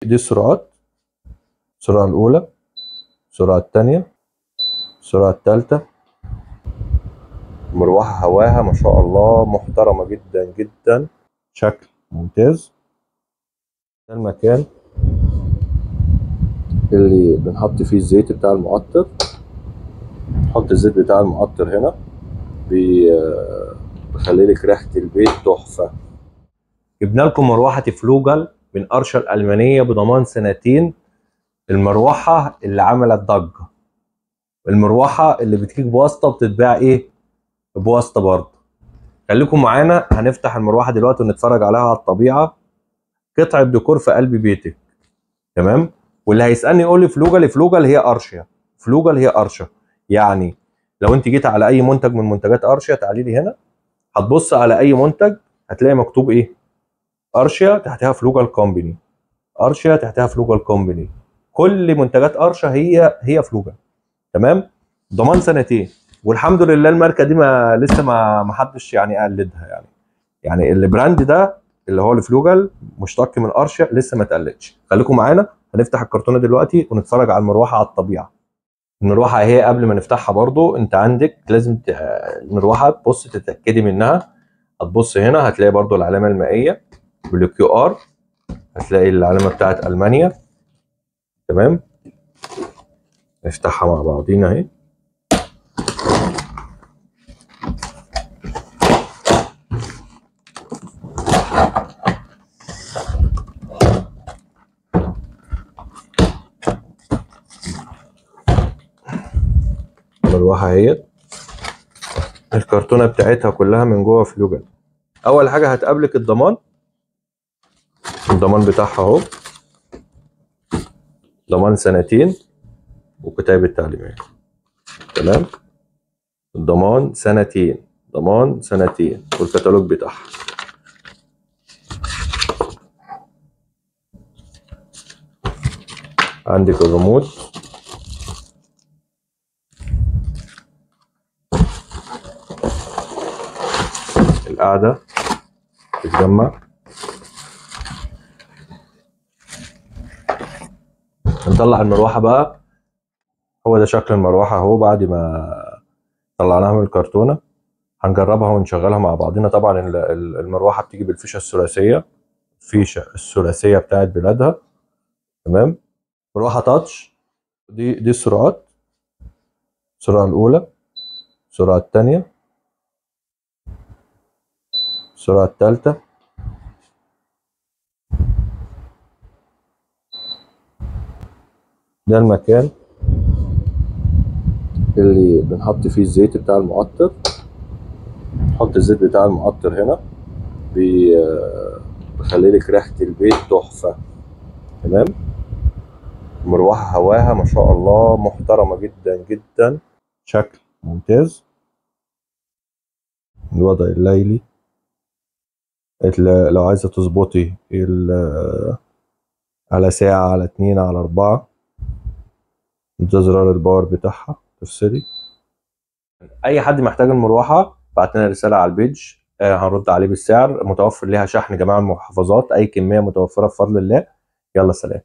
دي السرعات: السرعة الأولى، السرعة الثانية، السرعة الثالثة. مروحة هواها ما شاء الله محترمة جدا جدا، شكل ممتاز. ده المكان اللي بنحط فيه الزيت بتاع المعطر. نحط الزيت بتاع المعطر هنا، بيخلي لك ريحة البيت تحفة. جبنا لكم مروحة تفلوجل من أرشا الألمانية بضمان 2 سنين. المروحة اللي عملت ضجة، المروحة اللي بتجيك بواسطة بتتباع بواسطة برضه. خليكم معانا، هنفتح المروحة دلوقتي ونتفرج عليها على الطبيعة. قطعة ديكور في قلب بيتك، تمام. واللي هيسألني يقول لي فلوجل. فلوجل هي أرشيا، فلوجل هي أرشا. يعني لو انت جيت على اي منتج من منتجات أرشيا، تعالي لي هنا هتبص على اي منتج هتلاقي مكتوب أرشيا تحتها فلوجل كومباني، أرشيا تحتها فلوجل كومباني. كل منتجات أرشا هي فلوجل، تمام. ضمان 2 سنين، والحمد لله الماركه دي لسه ما حدش قلدها. يعني البراند ده اللي هو الفلوجل مشتق من أرشيا لسه ما اتقلدش. خليكم معانا، هنفتح الكرتونه دلوقتي ونتفرج على المروحه على الطبيعه. المروحه اهي. قبل ما نفتحها برضو انت عندك لازم المروحه تبص تتاكدي منها. هتبص هنا هتلاقي برضو العلامه المائيه بالكيو ار، هتلاقي العلامه بتاعت المانيا، تمام. نفتحها مع بعضينا اهي. المروحه اهي، الكرتونه بتاعتها كلها من جوه فلوجل. اول حاجه هتقابلك الضمان بتاعها اهو، ضمان 2 سنين وكتاب التعليمات، تمام. الضمان 2 سنين، ضمان 2 سنين والكتالوج بتاعها. عندك الريموت، القاعدة تتجمع. هنطلع المروحة بقى. هو ده شكل المروحة اهو بعد ما طلعناها من الكرتونة. هنجربها ونشغلها مع بعضنا. طبعا المروحة بتيجي بالفيشة الثلاثية، الفيشة الثلاثية بتاعت بلادها، تمام. مروحة تاتش. دي السرعات: السرعة الأولى، السرعة الثانية، السرعة الثالثة. ده المكان اللي بنحط فيه الزيت بتاع المعطر. نحط الزيت بتاع المعطر هنا، بيخلي لك ريحة البيت تحفة، تمام. مروحة هواها ما شاء الله محترمة جدا جدا، شكل ممتاز. الوضع الليلي، لو عايزة تظبطي على ساعة، على 2، على 4. ده زرار الباور بتاعها، تفصلي. أي حد محتاج المروحة بعت لنا رسالة على البيج، هنرد عليه بالسعر. متوفر ليها شحن جميع المحافظات، أي كمية متوفرة بفضل الله. يلا سلام.